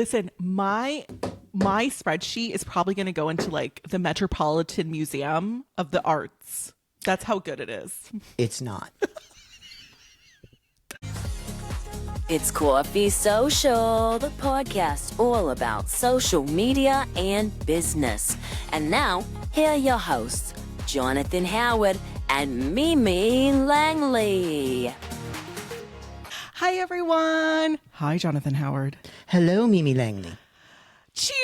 Listen, my spreadsheet is probably going to go into like the Metropolitan Museum of the Arts. That's how good it is. It's not. It's Coffee Social, the podcast all about social media and business. And now, here are your hosts, Jonathan Howard and Mimi Langley. Hi, everyone. Hi, Jonathan Howard. Hello, Mimi Langley. Cheers!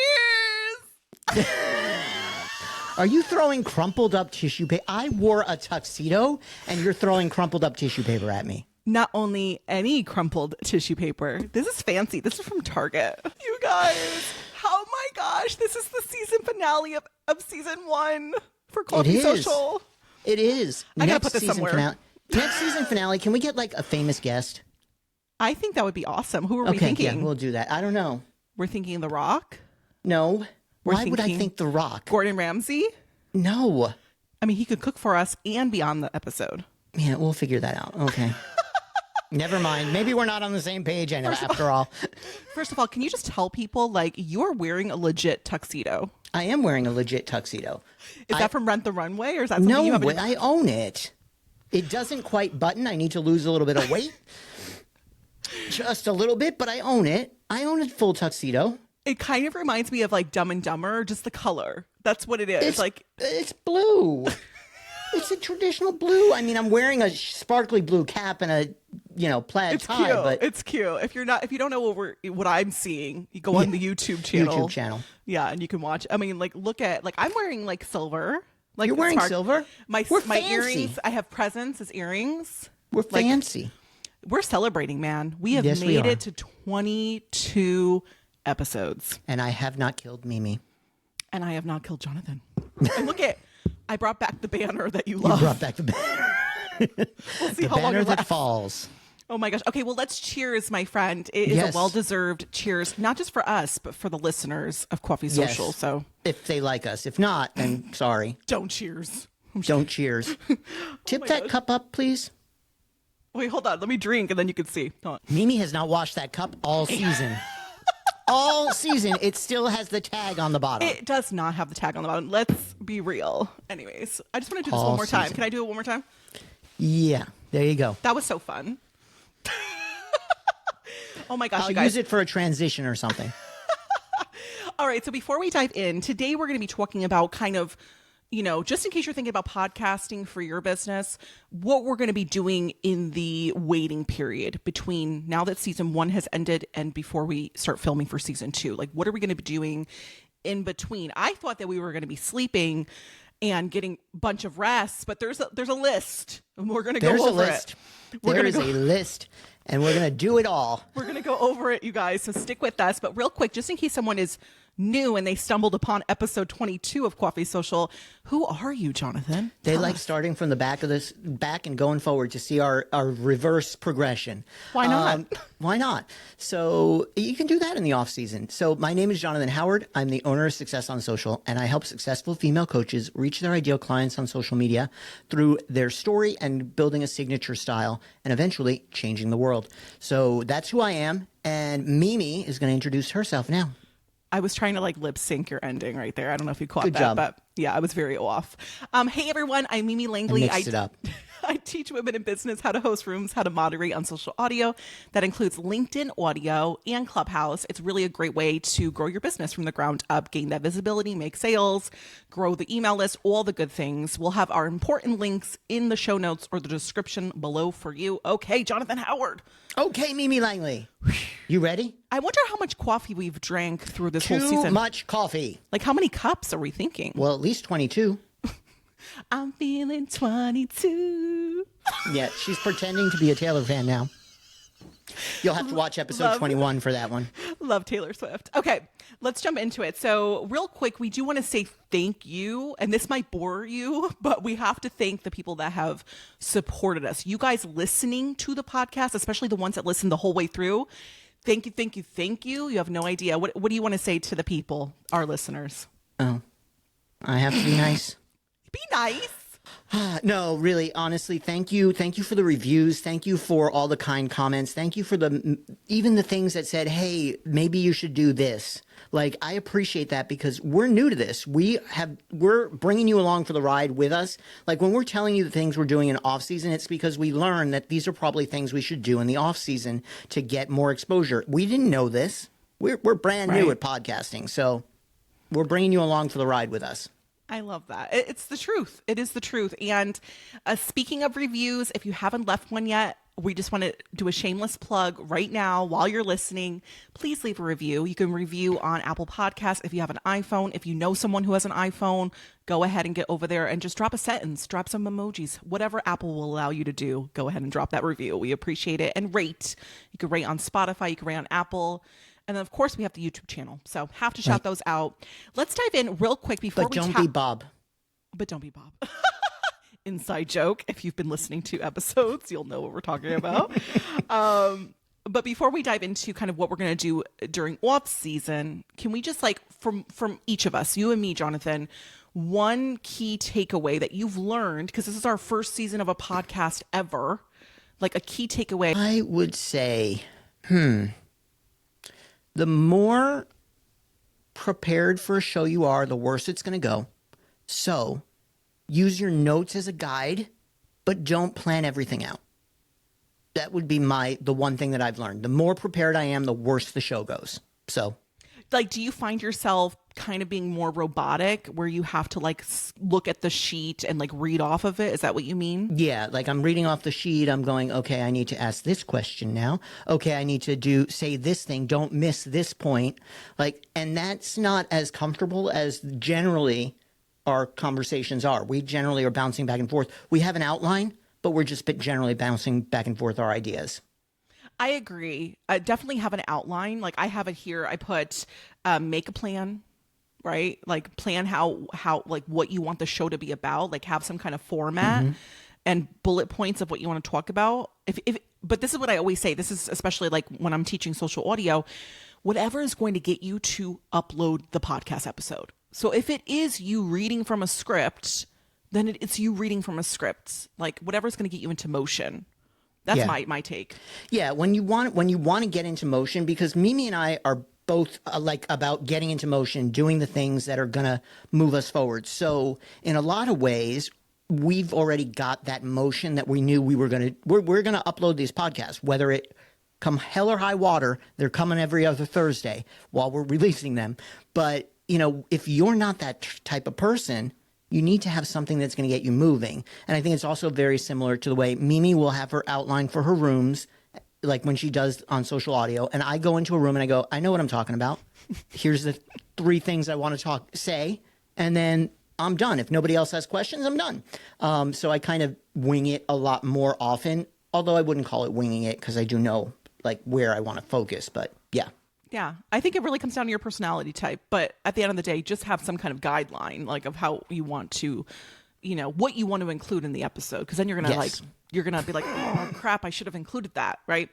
Are you throwing crumpled up tissue paper? I wore a tuxedo and you're throwing crumpled up tissue paper at me. Not only any crumpled tissue paper. This is fancy. This is from Target. You guys, oh my gosh. This is the season finale of season 1 for Coffee Social. It is. I gotta put this somewhere. Next season finale, can we get like a famous guest? I think that would be awesome. Who are we thinking? Yeah, we'll do that. I don't know. We're thinking The Rock? No. Why would I think The Rock? Gordon Ramsay? No. I mean, he could cook for us and be on the episode. Yeah, we'll figure that out. Okay. Never mind. Maybe we're not on the same page after all. First of all, can you just tell people, like, you're wearing a legit tuxedo? I am wearing a legit tuxedo. Is that from Rent the Runway, or is that something you have? No, I own it. It doesn't quite button. I need to lose a little bit of weight. Just a little bit, but I own it. I own a full tuxedo. It kind of reminds me of, like, Dumb and Dumber, just the color. That's what it is. It's blue. It's a traditional blue. I mean, I'm wearing a sparkly blue cap and a, plaid tie. Cute. But it's cute. If you don't know what I'm seeing, you go on the YouTube channel. Yeah, and you can watch. I mean, like, look at, like, I'm wearing like silver. Like, you're wearing silver? My fancy. earrings. I have presents as earrings. We're fancy. We're celebrating, man. We have made it to 22 episodes. And I have not killed Mimi. And I have not killed Jonathan. And look at, I brought back the banner that you love. You brought back the banner. We'll see the how long banner it that lasts. falls. Oh my gosh. Okay, well, let's cheers, my friend. It is a well-deserved cheers, not just for us, but for the listeners of Coffee Social. Yes. So if they like us. If not, then sorry. Don't cheers. Don't cheers. Tip that cup up, please. Wait, hold on. Let me drink, and then you can see. Hold on. Mimi has not washed that cup all season. All season, it still has the tag on the bottom. It does not have the tag on the bottom. Let's be real. Anyways, I just want to do this one more time. Can I do it one more time? Yeah, there you go. That was so fun. Oh my gosh, I'll you guys. use it for a transition or something. All right, so before we dive in, today we're going to be talking about kind of, just in case you're thinking about podcasting for your business, what we're going to be doing in the waiting period between now that season 1 has ended and before we start filming for season 2. Like, what are we going to be doing in between? I thought that we were going to be sleeping and getting a bunch of rest, but there's a list, and we're going to go over it. There is a list, and we're going to do it all. We're going to go over it, you guys, so stick with us. But real quick, just in case someone is new and they stumbled upon episode 22 of Coffee Social, who are you, Jonathan? They Tell like us. starting from the back and going forward to see our reverse progression. Why not? Why not? So you can do that in the off season. So my name is Jonathan Howard. I'm the owner of Success on Social, and I help successful female coaches reach their ideal clients on social media through their story and building a signature style and eventually changing the world. So that's who I am. And Mimi is going to introduce herself now. I was trying to like lip sync your ending right there. I don't know if you caught Good that, job. but yeah, I was very off. Hey everyone, I'm Mimi Langley. I mixed it up. I teach women in business how to host rooms, how to moderate on social audio. That includes LinkedIn audio and Clubhouse. It's really a great way to grow your business from the ground up, gain that visibility, make sales, grow the email list, all the good things. We'll have our important links in the show notes or the description below for you. Okay, Jonathan Howard. Okay, Mimi Langley. You ready? I wonder how much coffee we've drank through this whole season. Too much coffee. Like, how many cups are we thinking? Well, at least 22. I'm feeling 22. Yeah, she's pretending to be a Taylor fan now. You'll have to watch episode 21 for that one. Love Taylor Swift. Okay, let's jump into it. So real quick, we do want to say thank you. And this might bore you, but we have to thank the people that have supported us. You guys listening to the podcast, especially the ones that listen the whole way through. Thank you, thank you, thank you. You have no idea. What do you want to say to the people, our listeners? Oh, I have to be nice. Be nice. No, really, honestly, thank you. Thank you for the reviews. Thank you for all the kind comments. Thank you for even the things that said, hey, maybe you should do this. Like, I appreciate that because we're new to this. We're bringing you along for the ride with us. Like, when we're telling you the things we're doing in off season, it's because we learned that these are probably things we should do in the off season to get more exposure. We didn't know this. We're brand new at podcasting. So we're bringing you along for the ride with us. I love that. It's the truth. It is the truth. And speaking of reviews, if you haven't left one yet, we just want to do a shameless plug right now while you're listening. Please leave a review. You can review on Apple Podcasts if you have an iPhone. If you know someone who has an iPhone, go ahead and get over there and just drop a sentence, drop some emojis, whatever Apple will allow you to do. Go ahead and drop that review. We appreciate it. And rate. You can rate on Spotify. You can rate on Apple. And then, of course, we have the YouTube channel. So have to shout those out. Let's dive in real quick before But don't be Bob. But don't be Bob. Inside joke. If you've been listening to episodes, you'll know what we're talking about. But before we dive into kind of what we're going to do during off season, can we just from each of us, you and me, Jonathan, one key takeaway that you've learned, because this is our first season of a podcast ever, like a key takeaway. I would say, the more prepared for a show you are, the worse it's going to go. So use your notes as a guide, but don't plan everything out. That would be the one thing that I've learned. The more prepared I am, the worse the show goes. So, do you find yourself kind of being more robotic where you have to look at the sheet and read off of it? Is that what you mean? Yeah, I'm reading off the sheet. I'm going, okay, I need to ask this question now. Okay, I need to say this thing. Don't miss this point. And that's not as comfortable as generally our conversations are. We generally are bouncing back and forth. We have an outline, but we're just generally bouncing back and forth our ideas. I agree. I definitely have an outline. I have it here. I put make a plan, right? Plan how what you want the show to be about. Have some kind of format and bullet points of what you want to talk about. But this is what I always say. This is especially when I'm teaching social audio. Whatever is going to get you to upload the podcast episode. So if it is you reading from a script, then it's you reading from a script. Whatever's going to get you into motion. That's my take. Yeah, when you want to get into motion, because Mimi and I are both about getting into motion, doing the things that are going to move us forward. So in a lot of ways, we've already got that motion that we knew we're going to upload these podcasts, whether it come hell or high water. They're coming every other Thursday while we're releasing them. But, if you're not that type of person, you need to have something that's going to get you moving. And I think it's also very similar to the way Mimi will have her outline for her rooms, when she does on social audio. And I go into a room and I go, I know what I'm talking about. Here's the 3 things I want to say. And then I'm done. If nobody else has questions, I'm done. So I kind of wing it a lot more often, although I wouldn't call it winging it because I do know where I want to focus. But yeah. Yeah, I think it really comes down to your personality type. But at the end of the day, just have some kind of guideline, of how you want to, what you want to include in the episode. Because then you're going to you're going to be like, oh, crap, I should have included that. Right.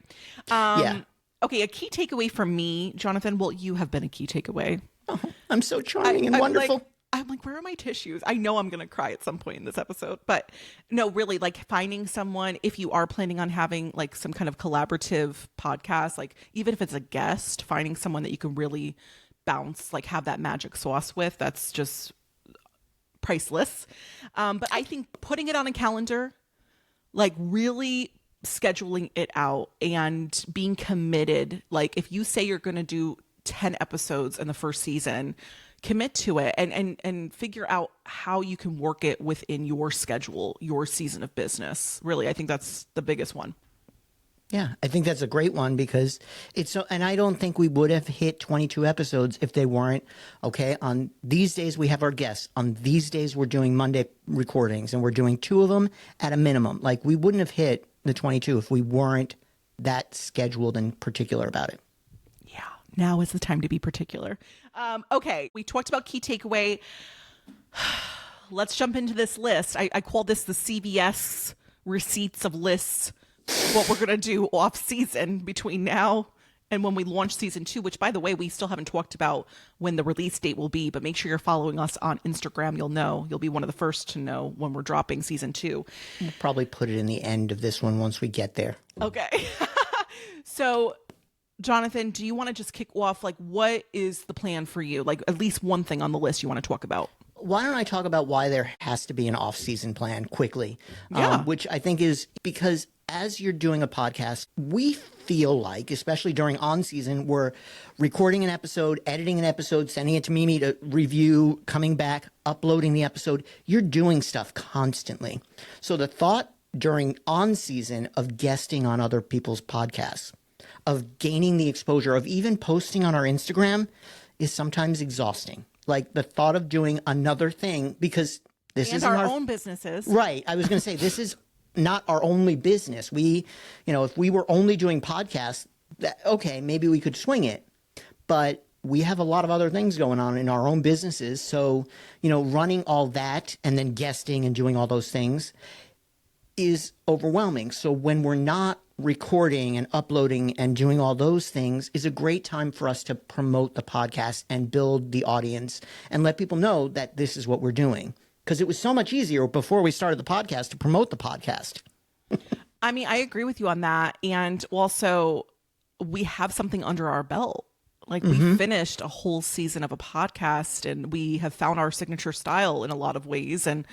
Yeah. Okay. A key takeaway from me, Jonathan, well, you have been a key takeaway. Oh, I'm so charming and wonderful. I'm where are my tissues? I know I'm going to cry at some point in this episode, but no, really finding someone, if you are planning on having some kind of collaborative podcast, even if it's a guest, finding someone that you can really bounce, have that magic sauce with, that's just priceless. But I think putting it on a calendar, really scheduling it out and being committed, if you say you're going to do 10 episodes in the first season, commit to it and figure out how you can work it within your schedule, your season of business. Really, I think that's the biggest one. Yeah, I think that's a great one because it's so, and I don't think we would have hit 22 episodes if they weren't, okay, on these days we have our guests. On these days we're doing Monday recordings and we're doing 2 of them at a minimum. We wouldn't have hit the 22 if we weren't that scheduled and particular about it. Yeah, now is the time to be particular. Okay, we talked about key takeaway. Let's jump into this list. I call this the CVS receipts of lists, what we're going to do off season between now And when we launch season 2, which by the way, we still haven't talked about when the release date will be, but make sure you're following us on Instagram. You'll be one of the first to know when we're dropping season 2. We'll probably put it in the end of this one once we get there. Okay. So Jonathan, do you want to just kick off? Like, what is the plan for you? Like, at least one thing on the list you want to talk about. Why don't I talk about why there has to be an off-season plan quickly? Yeah. Which I think is because as you're doing a podcast, we feel like, especially during on-season, we're recording an episode, editing an episode, sending it to Mimi to review, coming back, uploading the episode. You're doing stuff constantly. So the thought during on-season of guesting on other people's podcasts, of gaining the exposure, of even posting on our Instagram is sometimes exhausting. Like the thought of doing another thing, because this And isn't our own businesses. Right. I was going to say, this is not our only business. We, if we were only doing podcasts, okay, maybe we could swing it. But we have a lot of other things going on in our own businesses. So, running all that and then guesting and doing all those things is overwhelming. So when we're not recording and uploading and doing all those things is a great time for us to promote the podcast and build the audience and let people know that this is what we're doing. Because it was so much easier before we started the podcast to promote the podcast. I mean, I agree with you on that. And also, we have something under our belt. Like, we finished a whole season of a podcast and we have found our signature style in a lot of ways. And,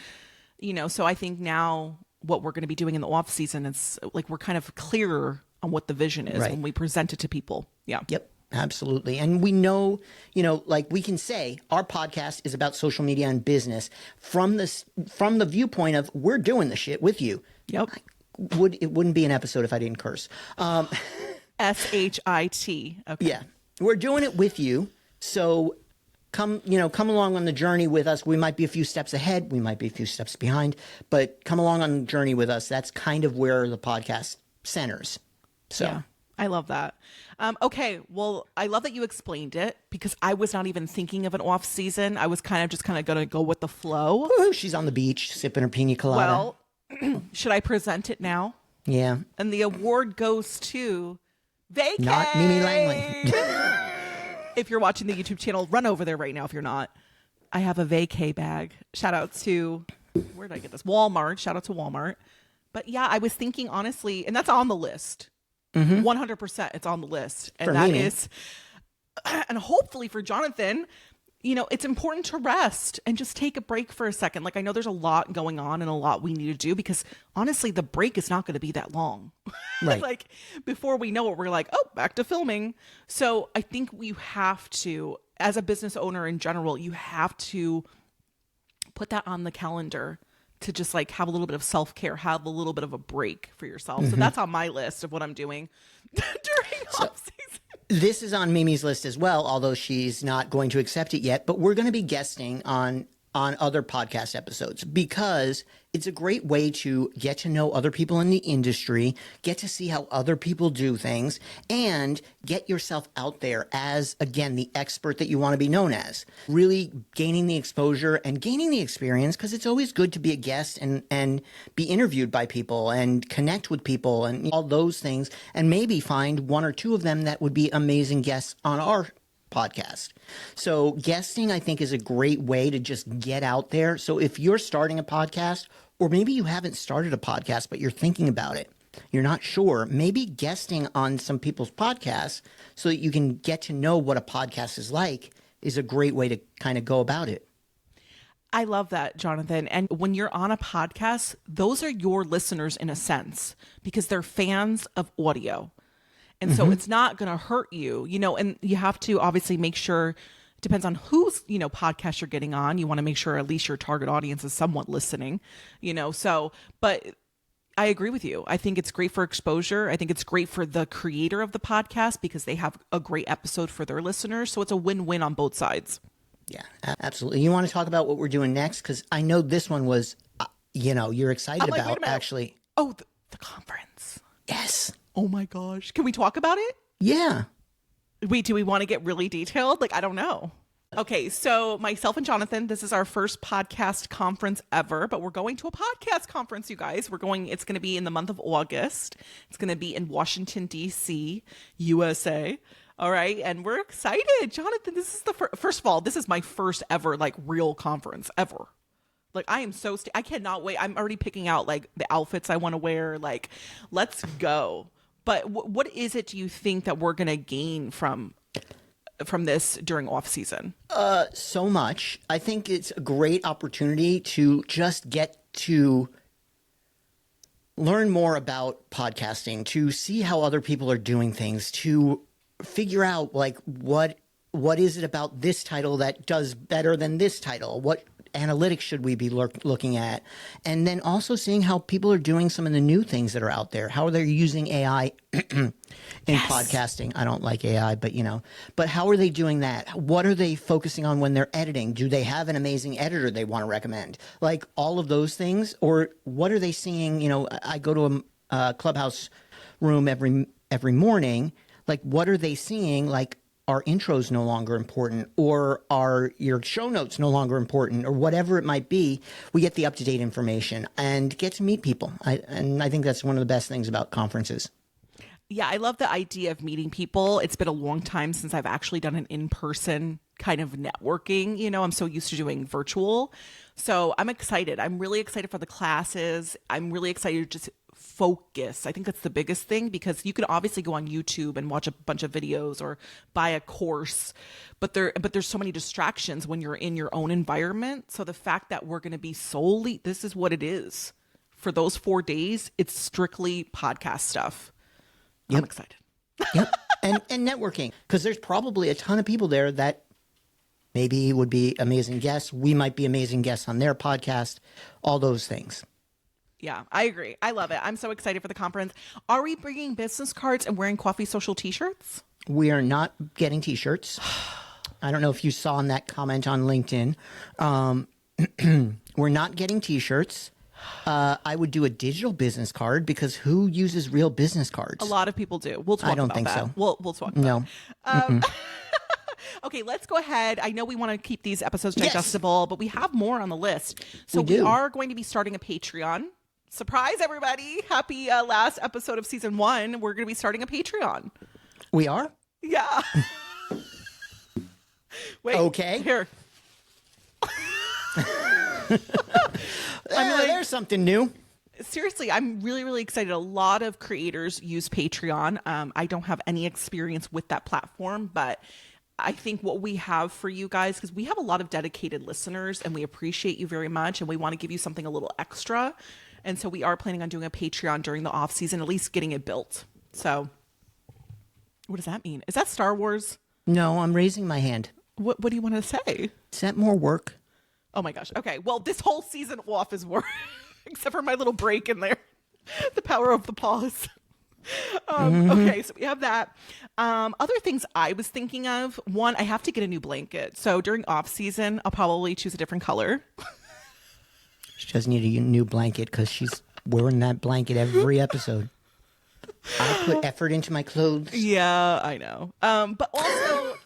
so I think now what we're going to be doing in the off season is like we're kind of clearer on what the vision is when we present it to people. Yeah. Yep. Absolutely. And we know, like we can say our podcast is about social media and business from the viewpoint of we're doing the shit with you. Yep. It wouldn't be an episode if I didn't curse. SHIT. Okay. Yeah. We're doing it with you. So come along on the journey with us. We might be a few steps ahead. We might be a few steps behind, but come along on the journey with us. That's kind of where the podcast centers. So. Yeah. I love that. Okay. Well, I love that you explained it because I was not even thinking of an off season. I was kind of going to go with the flow. Woo, she's on the beach sipping her pina colada. Well, should I present it now? Yeah. And the award goes to Vacay. Not Mimi Langley. If you're watching the YouTube channel, run over there right now. If you're not, I have a Vacay bag. Shout out to, where did I get this? Walmart. Shout out to Walmart. But yeah, I was thinking honestly, and that's on the list. 100% it's on the list. And for that Mimi. is, and hopefully for Jonathan, it's important to rest and just take a break for a second. Like I know there's a lot going on and a lot we need to do because honestly, the break is not going to be that long. Right. Like before we know it, we're like, oh, back to filming. So I think we have to, as a business owner in general, you have to put that on the calendar to just like have a little bit of self-care, have a little bit of a break for yourself. So that's on my list of what I'm doing during off season. This is on Mimi's list as well, although she's not going to accept it yet. But we're going to be guesting on other podcast episodes because it's a great way to get to know other people in the industry, get to see how other people do things, and get yourself out there as, again, the expert that you want to be known as. Really gaining the exposure and gaining the experience because it's always good to be a guest and be interviewed by people and connect with people and all those things and maybe find one or two of them that would be amazing guests on our podcast. So guesting, I think, is a great way to just get out there. So if you're starting a podcast, or maybe you haven't started a podcast, but you're thinking about it, you're not sure, maybe guesting on some people's podcasts so that you can get to know what a podcast is like is a great way to kind of go about it. I love that, Jonathan. And when you're on a podcast, those are your listeners in a sense because they're fans of audio. And so it's not going to hurt you, and you have to obviously make sure, depends on whose, podcast you're getting on. You want to make sure at least your target audience is somewhat listening, but I agree with you. I think it's great for exposure. I think it's great for the creator of the podcast because they have a great episode for their listeners. So it's a win-win on both sides. Yeah, absolutely. You want to talk about what we're doing next? Because I know this one was, you're excited Wait a about minute. actually. Oh, the conference. Yes. Oh my gosh. Can we talk about it? Yeah. Wait, do we want to get really detailed? Like, I don't know. Okay, so myself and Jonathan, this is our first podcast conference ever, but we're going to a podcast conference, you guys. It's going to be in the month of August. It's going to be in Washington, D.C., USA. All right, and we're excited. Jonathan, this is first of all, this is my first ever like real conference ever. Like I am I cannot wait. I'm already picking out like the outfits I want to wear. Like, let's go. But what is it do you think that we're going to gain from this during off season? So much. I think it's a great opportunity to just get to learn more about podcasting, to see how other people are doing things, to figure out like what is it about this title that does better than this title? What analytics should we be looking at? And then also seeing how people are doing some of the new things that are out there, how they're using AI in podcasting. I don't like AI, but how are they doing that? What are they focusing on when they're editing? Do they have an amazing editor they want to recommend? Like all of those things, or what are they seeing? I go to a Clubhouse room every morning. Like, what are they seeing? Like, are intros no longer important, or are your show notes no longer important, or whatever it might be? We get the up-to-date information and get to meet people. And I think that's one of the best things about conferences. Yeah, I love the idea of meeting people. It's been a long time since I've actually done an in-person kind of networking. I'm so used to doing virtual. So I'm excited. I'm really excited for the classes. I'm really excited to just focus. I think that's the biggest thing, because you can obviously go on YouTube and watch a bunch of videos or buy a course, but there's so many distractions when you're in your own environment. So the fact that we're going to be this is what it is for those 4 days. It's strictly podcast stuff. Yep. I'm excited. Yep. And networking, because there's probably a ton of people there that maybe would be amazing guests. We might be amazing guests on their podcast, all those things. Yeah, I agree. I love it. I'm so excited for the conference. Are we bringing business cards and wearing Coffee Social t-shirts? We are not getting t-shirts. I don't know if you saw in that comment on LinkedIn. We're not getting t-shirts. I would do a digital business card, because who uses real business cards? A lot of people do. We'll talk about that. I don't think so. We'll talk about No. Okay, let's go ahead. I know we want to keep these episodes digestible, but we have more on the list. So we are going to be starting a Patreon. Surprise, everybody. Happy last episode of season 1. We're going to be starting a Patreon. We are? Yeah. Wait. Okay. Here. There's something new. Seriously, I'm really, really excited. A lot of creators use Patreon. I don't have any experience with that platform, but I think what we have for you guys, because we have a lot of dedicated listeners and we appreciate you very much, and we want to give you something a little extra. And so we are planning on doing a Patreon during the off season, at least getting it built. So what does that mean? Is that Star Wars? No, I'm raising my hand. What do you want to say? Is that more work? Oh my gosh. Okay. Well, this whole season off is work, except for my little break in there. The power of the pause. Okay, so we have that. Other things I was thinking of. One, I have to get a new blanket. So during off season, I'll probably choose a different color. She does need a new blanket, because she's wearing that blanket every episode. I put effort into my clothes. Yeah, I know. But also,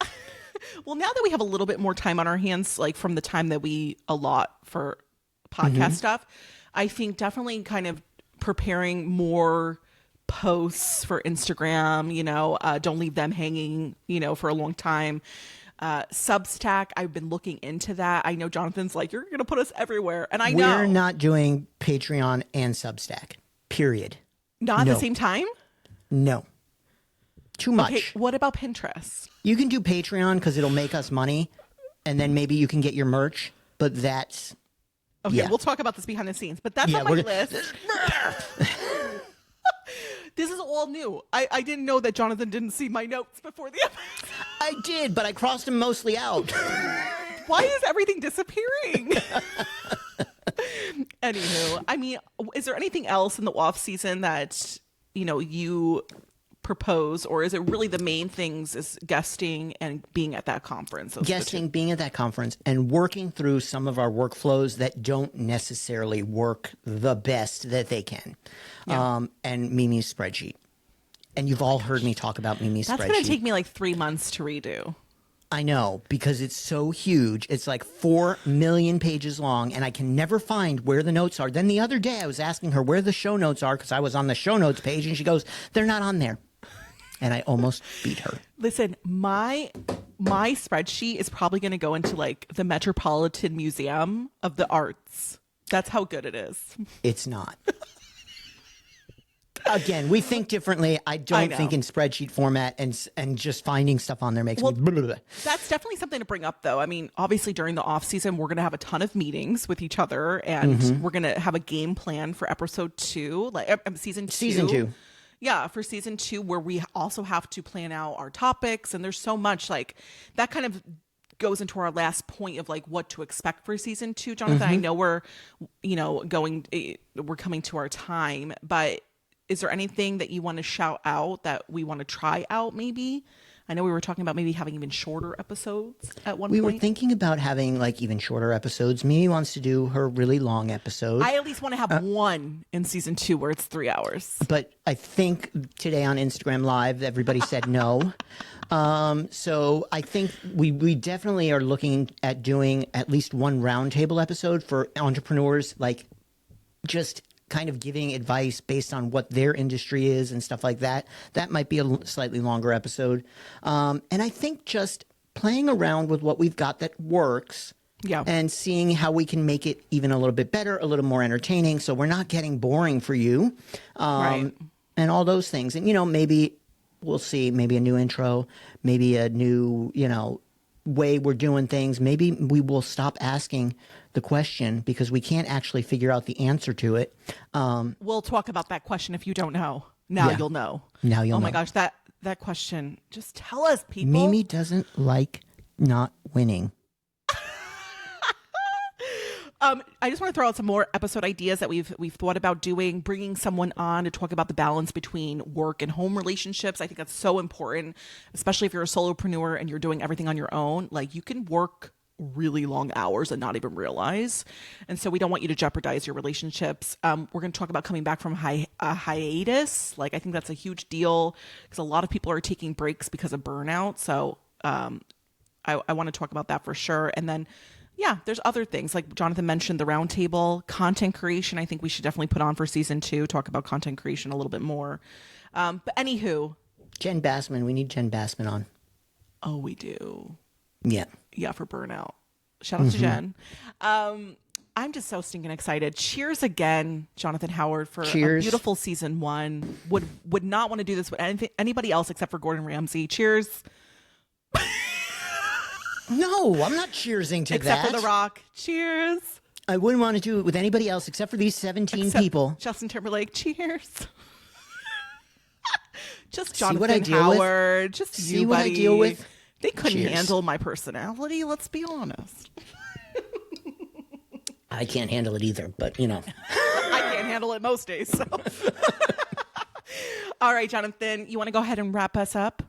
well, now that we have a little bit more time on our hands, like from the time that we allot for podcast stuff, I think definitely kind of preparing more posts for Instagram, don't leave them hanging, for a long time. Substack, I've been looking into that. I know Jonathan's like, you're going to put us everywhere. And I know. We're not doing Patreon and Substack, period. Not at the same time? No. Too much. Okay, what about Pinterest? You can do Patreon because it'll make us money, and then maybe you can get your merch, but that's... Okay, we'll talk about this behind the scenes, but that's on my list. This is all new. I didn't know that Jonathan didn't see my notes before the episode. I did, but I crossed them mostly out. Why is everything disappearing? Anywho, I mean, is there anything else in the off season that, you propose, or is it really the main things is guesting and being at that conference? Guesting, being at that conference, and working through some of our workflows that don't necessarily work the best that they can. Yeah. And Mimi's spreadsheet. And you've all heard me talk about Mimi's spreadsheet. That's going to take me like 3 months to redo. I know, because it's so huge. It's like 4 million pages long, and I can never find where the notes are. Then the other day, I was asking her where the show notes are because I was on the show notes page, and she goes, "They're not on there." And I almost beat her. Listen, my spreadsheet is probably going to go into like the Metropolitan Museum of the Arts. That's how good it is. It's not. Again, we think differently. I don't think in spreadsheet format, and just finding stuff on there makes me blah, blah, blah. That's definitely something to bring up, though. I mean, obviously during the off season, we're going to have a ton of meetings with each other, and we're going to have a game plan for episode 2, like season 2. Season 2. Yeah, for season 2, where we also have to plan out our topics, and there's so much like that kind of goes into our last point of like what to expect for season 2. Jonathan, I know we're coming to our time, but is there anything that you want to shout out that we want to try out maybe? I know we were talking about maybe having even shorter episodes at one point. We were thinking about having like even shorter episodes. Mimi wants to do her really long episode. I at least want to have one in season 2 where it's 3 hours. But I think today on Instagram Live, everybody said no. So I think we definitely are looking at doing at least one roundtable episode for entrepreneurs, like just kind of giving advice based on what their industry is and stuff like that. That might be a slightly longer episode. And I think just playing around with what we've got that works and seeing how we can make it even a little bit better, a little more entertaining, so we're not getting boring for you. Right. And all those things. And, maybe we'll see, maybe a new intro, maybe a new, way we're doing things. Maybe we will stop asking the question because we can't actually figure out the answer to it. We'll talk about that question if you don't know. Now you'll know. Now you'll know. Oh my gosh, that question. Just tell us, people. Mimi doesn't like not winning. I just want to throw out some more episode ideas that we've thought about doing, bringing someone on to talk about the balance between work and home relationships. I think that's so important, especially if you're a solopreneur and you're doing everything on your own. Like, you can work really long hours and not even realize. And so we don't want you to jeopardize your relationships. We're going to talk about coming back from a hiatus. Like, I think that's a huge deal because a lot of people are taking breaks because of burnout. So I want to talk about that for sure. And then there's other things like Jonathan mentioned, the roundtable, content creation. I think we should definitely put on for season 2, talk about content creation a little bit more. But anywho. Jen Bassman. We need Jen Bassman on. Oh, we do. Yeah. Yeah, for burnout. Shout out to Jen. I'm just so stinking excited. Cheers again, Jonathan Howard, for a beautiful season 1. Would not want to do this with anybody else except for Gordon Ramsay. Cheers. No, I'm not cheersing to that. Except for The Rock. Cheers. I wouldn't want to do it with anybody else except for these 17 people. Justin Timberlake. Cheers. Just Jonathan Howard. Just you, buddy. See what I deal with? They couldn't handle my personality. Let's be honest. I can't handle it either, but I can't handle it most days. So. All right, Jonathan, you want to go ahead and wrap us up?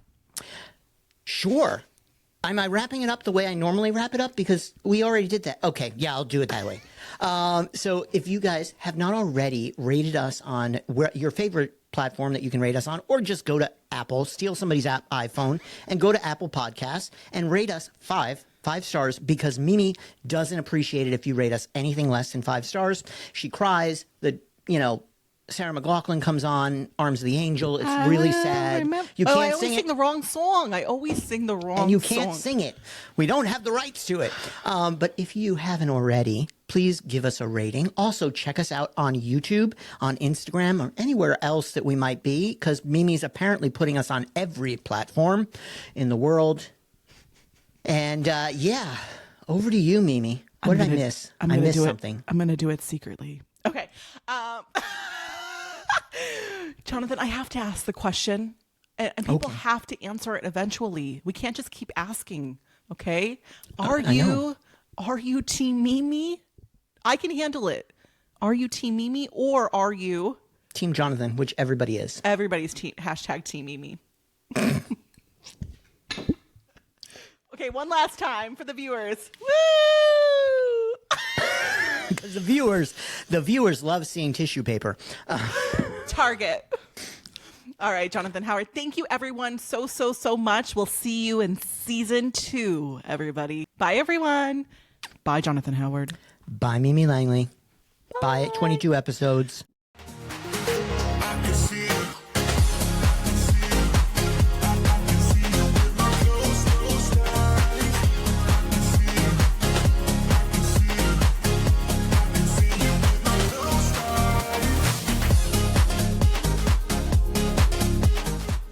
Sure. Am I wrapping it up the way I normally wrap it up? Because we already did that. Okay, yeah, I'll do it that way. So if you guys have not already rated us on your favorite platform that you can rate us on, or just go to Apple, steal somebody's iPhone, and go to Apple Podcasts and rate us 5 stars, because Mimi doesn't appreciate it if you rate us anything less than 5 stars. She cries. Sarah McLachlan comes on, Arms of the Angel. It's really sad. You can't I always sing it. sing the wrong song. I always sing the wrong song. And you can't sing it. We don't have the rights to it. But if you haven't already, please give us a rating. Also, check us out on YouTube, on Instagram, or anywhere else that we might be, because Mimi's apparently putting us on every platform in the world. And over to you, Mimi. What did I miss? I missed something. I'm going to do it secretly. Okay. Jonathan, I have to ask the question, and people have to answer it eventually. We can't just keep asking, okay? Are you Team Mimi? I can handle it. Are you Team Mimi, or are you Team Jonathan, which everybody is? Everybody's hashtag Team Mimi. Okay, one last time for the viewers. Woo! Because the viewers love seeing tissue paper. Target. All right, Jonathan Howard. Thank you, everyone, so much. We'll see you in season 2, everybody. Bye, everyone. Bye, Jonathan Howard. Bye, Mimi Langley. Bye, 22 episodes.